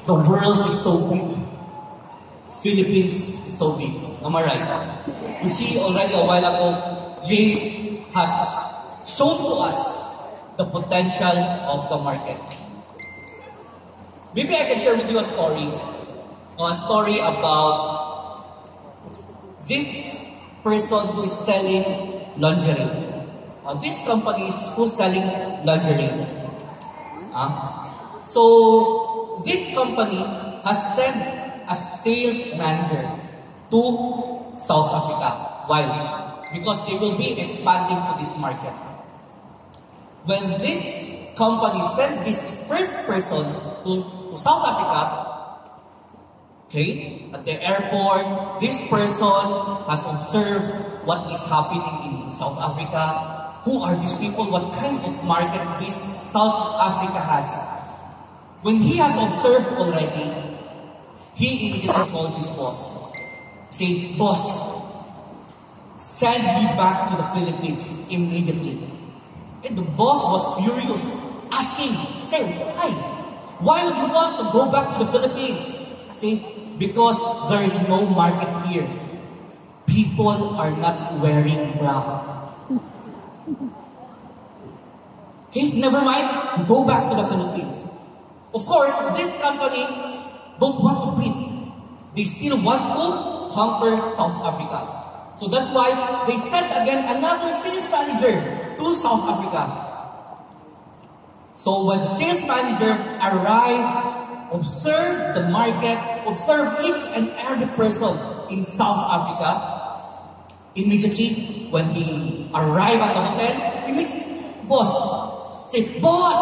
the world is so big. Philippines is so big. Am I right? You see already a while ago, James had shown to us the potential of the market. Maybe I can share with you a story. A story about this person who is selling lingerie. This company is who's selling lingerie. So this company has sent a sales manager to South Africa. Why? Because they will be expanding to this market. When this company sent this first person to South Africa, okay, at the airport, this person has observed what is happening in South Africa. Who are these people? What kind of market this South Africa has? When he has observed already, he immediately called his boss. Say, boss, send me back to the Philippines immediately. And the boss was furious, asking, say, why would you want to go back to the Philippines? Say, because there is no market here. People are not wearing bra. Okay, never mind, go back to the Philippines. Of course, this company don't want to quit. They still want to conquer South Africa. So that's why they sent again another sales manager to South Africa. So when the sales manager arrived, observed the market, observed each and every person in South Africa, immediately when he arrived at the hotel, he meets boss. Say, boss.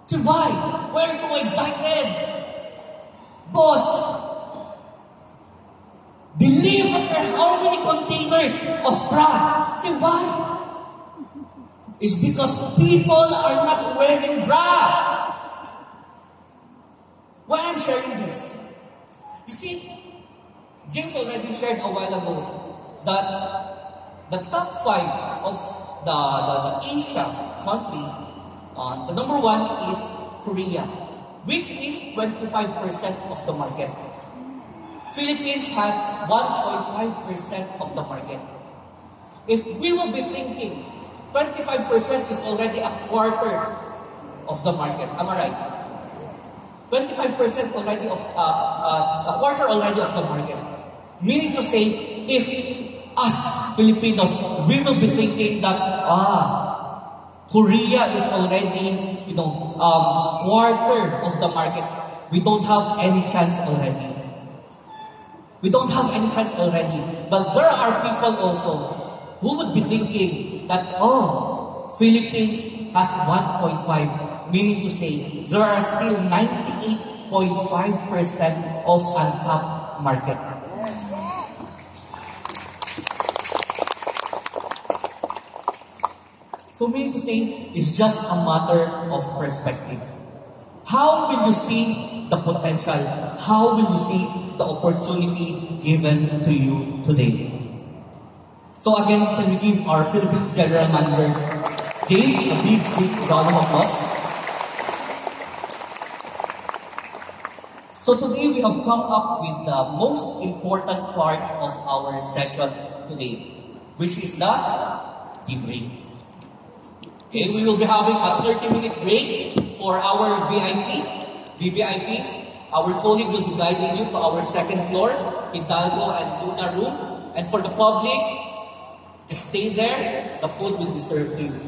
Say, why? Why are you so excited? Boss, deliver how many containers of bra? Say, why? It's because people are not wearing bra. Why I'm sharing this? You see, James already shared a while ago that the top 5 of the Asia country, the number 1 is Korea, which is 25% of the market. Philippines has 1.5% of the market. If we will be thinking 25% is already a quarter of the market, am I right? 25% already of a quarter already of the market. Meaning to say, if us Filipinos, we will be thinking that Korea is already, quarter of the market. We don't have any chance already. We don't have any chance already. But there are people also who would be thinking that, Philippines has 1.5, meaning to say, there are still 98.5% of untapped market. So meaning to say, it's just a matter of perspective. How will you see the potential? How will you see the opportunity given to you today? So again, can we give our Philippines General Manager, James, a big round of applause? So today we have come up with the most important part of our session today, which is the debrief. Okay, we will be having a 30-minute break for our VVIPs. Our colleague will be guiding you to our second floor, Hidalgo and Luna room. And for the public, just stay there. The food will be served to you.